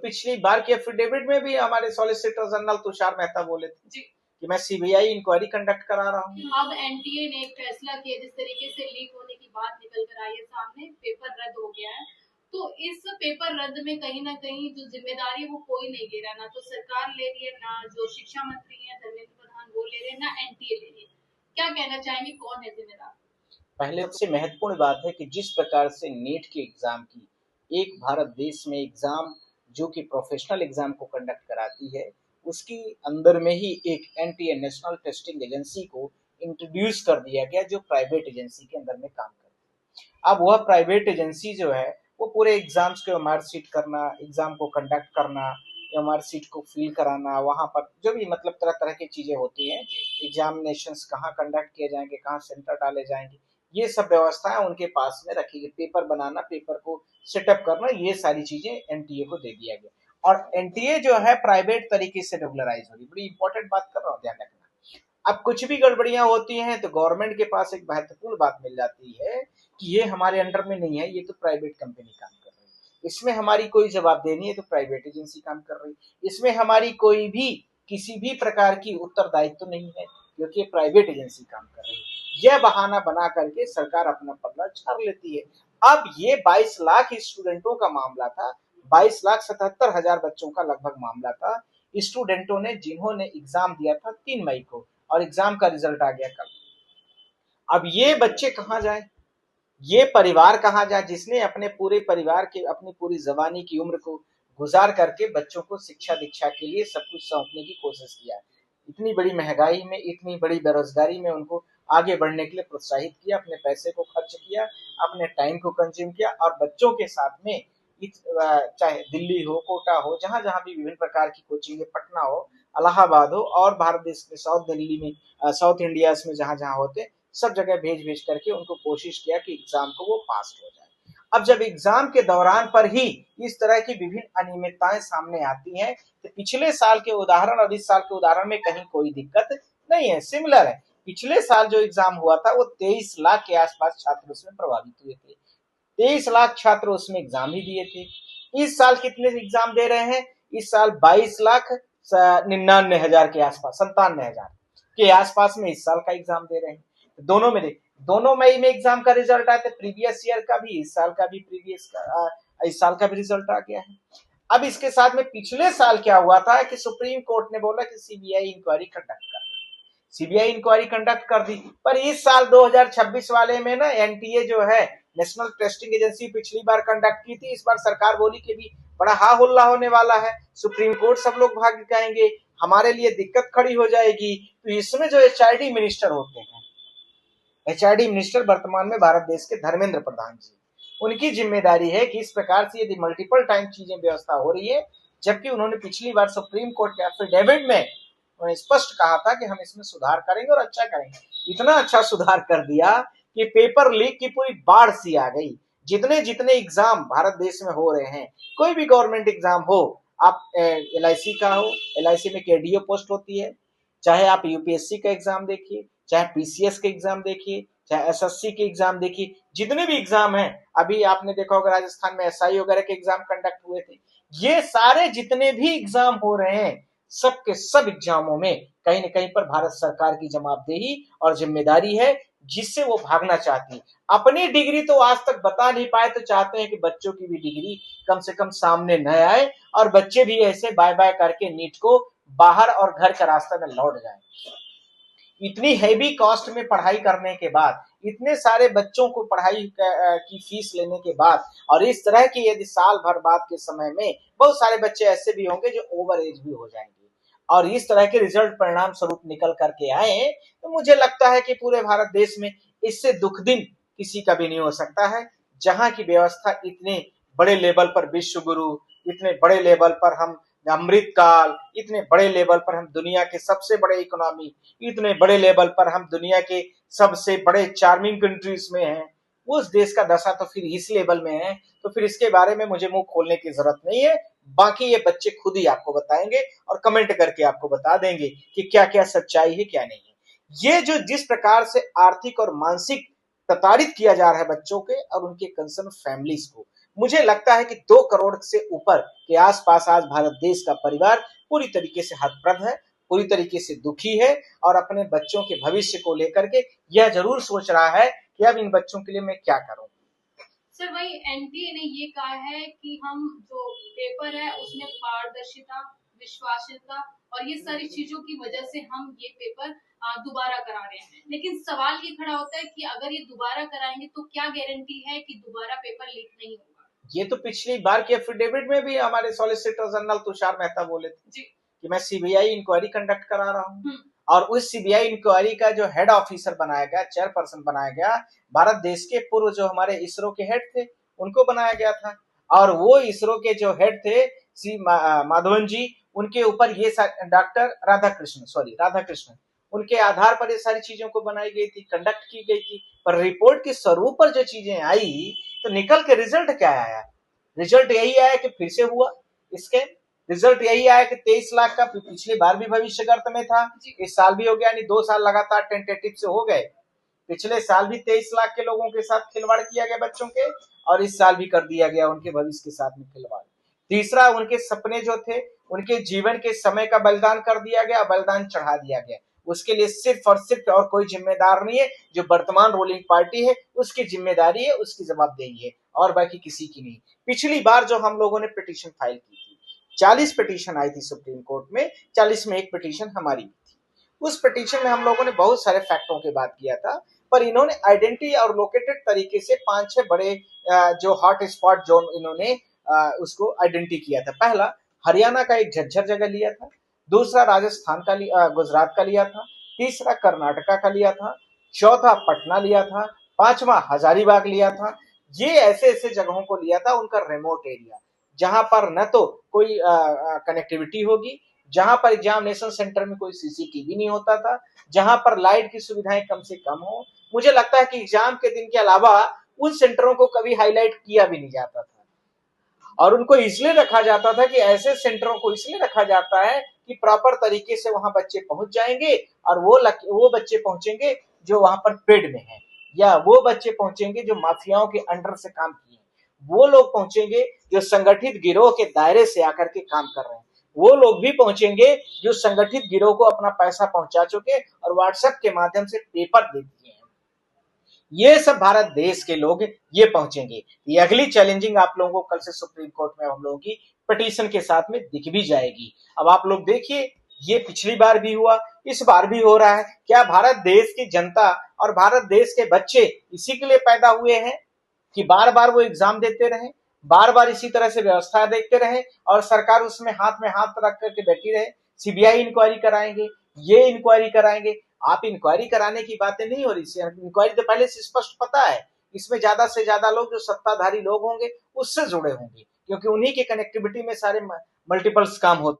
पिछली बार के एफिडेविट में भी हमारे सॉलिसिटर जनरल तुषार मेहता बोले थे कि मैं सीबीआई इंक्वायरी कंडक्ट करा रहा हूँ। अब एनटीए ने एक फैसला किया, जिस तरीके से लीक होने की बात निकल कर आई है सामने, पेपर रद्द हो गया है, तो इस पेपर रद्द में कहीं ना कहीं जो जिम्मेदारी है वो कोई नहीं ले रहा, ना तो सरकार ले रही है, ना जो शिक्षा मंत्री है धर्मेंद्र प्रधान वो ले रहे हैं, ना एनटीए ले रही है। क्या कहना चाहेंगे, कौन है जिम्मेदार? पहले सबसे महत्वपूर्ण बात है कि जिस प्रकार से नीट के एग्जाम की एक भारत देश में एग्जाम जो कि प्रोफेशनल एग्जाम को कंडक्ट कराती है, उसकी अंदर में ही एक एनटीए नेशनल टेस्टिंग एजेंसी को इंट्रोड्यूस कर दिया गया जो प्राइवेट एजेंसी के अंदर में काम करती है। अब वह प्राइवेट एजेंसी जो है वो पूरे एग्जाम्स के मार्कशीट करना, एग्जाम को कंडक्ट करना, या मार्कशीट को फिल कराना, वहां पर जो भी मतलब तरह तरह की चीजें होती हैं, एग्जामिनेशंस कहाँ कंडक्ट किए जाएंगे, कहाँ सेंटर डाले जाएंगे, ये सब व्यवस्थाएं उनके पास में रखी गई। पेपर बनाना, पेपर को सेटअप करना, ये सारी चीजें एनटीए को दे दिया गया। और एनटीए जो है प्राइवेट तरीके से रेगुलराइज होगी। बड़ी इंपॉर्टेंट बात कर रहा हूँ, ध्यान रखना। अब कुछ भी गड़बड़ियां होती हैं तो गवर्नमेंट के पास एक महत्वपूर्ण बात मिल जाती है कि ये हमारे अंडर में नहीं है, ये तो प्राइवेट कंपनी काम कर रही है, इसमें हमारी कोई जवाबदेही है, तो प्राइवेट एजेंसी काम कर रही है, इसमें हमारी कोई भी किसी भी प्रकार की उत्तरदायित्व तो नहीं है क्योंकि प्राइवेट एजेंसी काम कर रही है। यह बहाना बना करके सरकार अपना पल्ला झाड़ लेती है। अब ये 22 लाख स्टूडेंटों का मामला था, 22,77,000 बच्चों का लगभग मामला था, स्टूडेंटों ने जिन्होंने एग्जाम दिया था 3 मई को, और एग्जाम का रिजल्ट आ गया कल। अब ये बच्चे कहाँ जाए, ये परिवार कहाँ जाए जिसने अपने पूरे परिवार के, अपनी पूरी जवानी की उम्र को गुजार करके बच्चों को शिक्षा दीक्षा के लिए सब कुछ सौंपने की कोशिश किया। इतनी बड़ी महंगाई में, इतनी बड़ी बेरोजगारी में उनको आगे बढ़ने के लिए प्रोत्साहित किया, अपने पैसे को खर्च किया, अपने टाइम को कंज्यूम किया, और बच्चों के साथ में चाहे दिल्ली हो, कोटा हो, जहां जहां भी विभिन्न प्रकार की कोचिंग, पटना हो, इलाहाबाद हो, और भारत देश में साउथ दिल्ली में, साउथ इंडिया में जहां जहां होते, सब जगह भेज भेज करके उनको कोशिश किया कि एग्जाम को वो पास हो जाए। अब जब एग्जाम के दौरान पर ही इस तरह की विभिन्न अनियमितताएं सामने आती हैं, तो पिछले साल के उदाहरण और इस साल के उदाहरण में कहीं कोई दिक्कत नहीं है, सिमिलर है। पिछले साल जो एग्जाम हुआ था वो 23 लाख के आसपास छात्र उसमें प्रभावित हुए थे, 23 लाख छात्र उसमें एग्जाम ही दिए थे। इस साल कितने एग्जाम दे रहे हैं? इस साल 22,99,000 के आसपास, 97,000 के आसपास में इस साल का एग्जाम दे रहे हैं। दोनों में दोनों मई में एग्जाम का रिजल्ट आया था, प्रीवियस ईयर का भी, इस साल का भी, इस साल का भी रिजल्ट आ गया है। अब इसके साथ में पिछले साल क्या हुआ था कि सुप्रीम कोर्ट ने बोला कि सीबीआई इंक्वायरी कंडक्ट कर, सीबीआई इंक्वायरी कंडक्ट कर दी। पर इस साल 2026 वाले में ना एनटीए जो है, नेशनल टेस्टिंग एजेंसी, पिछली बार कंडक्ट की थी, इस बार सरकार बोली कि भी बड़ा हा हुल्ला होने वाला है, सुप्रीम कोर्ट सब लोग भाग जाएंगे, हमारे लिए दिक्कत खड़ी हो जाएगी। तो इसमें जो एचआरडी मिनिस्टर होते हैं, एचआरडी मिनिस्टर वर्तमान में भारत देश के धर्मेंद्र प्रधान जी, उनकी जिम्मेदारी है कि इस प्रकार से यदि मल्टीपल टाइम चीजें व्यवस्था हो रही है, जबकि उन्होंने पिछली बार सुप्रीम कोर्ट के एफिडेविट में उन्होंने स्पष्ट कहा था कि हम इसमें सुधार करेंगे और अच्छा करेंगे। इतना अच्छा सुधार कर दिया कि पेपर लीक की पूरी बाढ़ सी आ गई। जितने जितने एग्जाम भारत देश में हो रहे हैं, कोई भी गवर्नमेंट एग्जाम हो, आप एलआईसी का हो, एलआईसी में केडीओ पोस्ट होती है, चाहे आप यूपीएससी का एग्जाम देखिए, चाहे पीसीएस के एग्जाम देखिए, चाहे एसएससी के एग्जाम देखिए, जितने भी एग्जाम हैं, अभी आपने देखा होगा राजस्थान में एसआई वगैरह के एग्जाम कंडक्ट हुए थे, ये सारे जितने भी एग्जाम हो रहे हैं, सबके सब एग्जामों में कहीं न कहीं पर भारत सरकार की जवाबदेही और जिम्मेदारी है, जिससे वो भागना चाहती है। अपनी डिग्री तो आज तक बता नहीं पाए, तो चाहते हैं कि बच्चों की भी डिग्री कम से कम सामने न आए, और बच्चे भी ऐसे बाय बाय करके नीट को बाहर और घर का रास्ता में लौट जाए। इतनी हैवी कॉस्ट में पढ़ाई करने के बाद, इतने सारे बच्चों को पढ़ाई की फीस लेने के बाद, और इस तरह की यदि साल भर बाद के समय में बहुत सारे बच्चे ऐसे भी होंगे जो ओवर एज भी हो जाएंगे, और इस तरह के रिजल्ट परिणाम स्वरूप निकल करके आए, तो मुझे लगता है कि पूरे भारत देश में इससे दुख दिन किसी का भी नहीं हो सकता है, जहां की व्यवस्था इतने बड़े लेवल पर विश्व गुरु, इतने बड़े लेवल पर हम अमृत काल, इतने बड़े लेवल पर हम दुनिया के सबसे बड़े इकोनॉमी, इतने बड़े लेवल पर हम दुनिया के सबसे बड़े चार्मिंग कंट्रीज में हैं, उस देश का दशा तो फिर इस लेवल में है, तो फिर इसके बारे में मुझे मुंह खोलने की जरूरत नहीं है। बाकी ये बच्चे खुद ही आपको बताएंगे और कमेंट करके आपको बता देंगे कि क्या क्या सच्चाई है, क्या नहीं है। ये जो जिस प्रकार से आर्थिक और मानसिक प्रताड़ित किया जा रहा है बच्चों के और उनके कंसर्न फैमिलीज को, मुझे लगता है कि 2 करोड़ से ऊपर के आसपास आज भारत देश का परिवार पूरी तरीके से हतप्रभ है, पूरी तरीके से दुखी है और अपने बच्चों के भविष्य को लेकर के यह जरूर सोच रहा है कि अब इन बच्चों के लिए मैं क्या करूं। सर वही एनटीए ने ये कहा है कि हम जो पेपर है उसमें पारदर्शिता, विश्वासनीयता और ये सारी चीजों की वजह से हम ये पेपर दोबारा करा रहे हैं। लेकिन सवाल ये खड़ा होता है कि अगर ये दोबारा कराएंगे तो क्या गारंटी है कि दोबारा पेपर लीक नहीं होगा। ये तो पिछली बार के एफिडेविट में भी हमारे सॉलिसिटर जनरल तुषार मेहता बोले थे जी। कि मैं सीबीआई इंक्वायरी कंडक्ट करा रहा हूँ और उस सीबीआई इंक्वायरी का जो हेड ऑफिसर बनाया गया, चेयरपर्सन बनाया गया, भारत देश के पूर्व जो हमारे इसरो के हेड थे उनको बनाया गया था और वो इसरो के जो हेड थे सी माधवन जी, उनके ऊपर ये डॉक्टर राधाकृष्णन उनके आधार पर ये सारी चीजों को बनाई गई थी, कंडक्ट की गई थी। पर रिपोर्ट के स्वरूप पर जो चीजें आई तो निकल के रिजल्ट क्या आया? रिजल्ट यही आया कि फिर से हुआ इसके रिजल्ट यही आया कि 23 लाख का पिछली बार भी भविष्य गर्त में था, इस साल भी हो गया, यानी 2 साल लगातार टेंटेटिव से हो गए। पिछले साल भी 23 लाख के लोगों के साथ खिलवाड़ किया गया बच्चों के और इस साल भी कर दिया गया उनके भविष्य के साथ में खिलवाड़। तीसरा, उनके सपने जो थे, उनके जीवन के समय का बलिदान कर दिया गया, बलिदान चढ़ा दिया गया। उसके लिए सिर्फ और सिर्फ और कोई जिम्मेदार नहीं है, जो वर्तमान रूलिंग पार्टी है उसकी जिम्मेदारी है, उसकी जवाबदेही है और बाकी किसी की नहीं। पिछली बार जो हम लोगों ने पिटीशन फाइल की थी, 40 पिटीशन आई थी सुप्रीम कोर्ट में, 40 में एक पिटीशन हमारी थी। उस पिटीशन में हम लोगों ने बहुत सारे फैक्टों की बात किया था, पर इन्होंने आइडेंटिटी और लोकेटेड तरीके से 5-6 बड़े जो हॉट स्पॉट जोन इन्होंने उसको आइडेंटिटी किया था। पहला, हरियाणा का एक झज्जर जगह लिया था, दूसरा राजस्थान का गुजरात का लिया था, तीसरा कर्नाटका का लिया था, चौथा पटना लिया था, पांचवा हजारीबाग लिया था। ये ऐसे ऐसे जगहों को लिया था, उनका रिमोट एरिया, जहां पर न तो कोई कनेक्टिविटी होगी, जहां पर एग्जामिनेशन सेंटर में कोई सीसीटीवी नहीं होता था, जहां पर लाइट की सुविधाएं कम से कम हो। मुझे लगता है कि एग्जाम के दिन के अलावा उन सेंटरों को कभी हाईलाइट किया भी नहीं जाता था और उनको इसलिए रखा जाता था कि ऐसे सेंटरों को इसलिए रखा जाता है कि प्रॉपर तरीके से वहां बच्चे पहुंच जाएंगे और वो बच्चे पहुंचेंगे जो वहां पर पेड में है, या वो बच्चे पहुंचेंगे जो माफियाओं के अंडर से काम किए, वो लोग पहुंचेंगे जो संगठित गिरोह के दायरे से आकर के काम कर रहे हैं, वो लोग भी पहुंचेंगे जो संगठित गिरोह को अपना पैसा पहुंचा चुके और व्हाट्सएप के माध्यम से पेपर दे दिए हैं। ये सब भारत देश के लोग ये पहुंचेंगे। ये अगली चैलेंजिंग आप लोगों को कल से सुप्रीम कोर्ट में हम लोगों की पिटीशन के साथ में दिख भी जाएगी। अब आप लोग देखिए, ये पिछली बार भी हुआ, इस बार भी हो रहा है। क्या भारत देश की जनता और भारत देश के बच्चे इसी के लिए पैदा हुए हैं कि बार बार वो एग्जाम देते रहे, बार बार इसी तरह से व्यवस्था देखते रहे और सरकार उसमें हाथ में हाथ रख करके बैठी रहे? सीबीआई इंक्वायरी कराएंगे, ये इंक्वायरी कराएंगे। आप इंक्वायरी कराने की बातें नहीं हो रही, इंक्वायरी तो पहले से स्पष्ट पता है, इसमें ज्यादा से ज्यादा लोग जो सत्ताधारी लोग होंगे उससे जुड़े होंगे, क्योंकि उन्हीं की कनेक्टिविटी में सारे मल्टीपल्स काम होते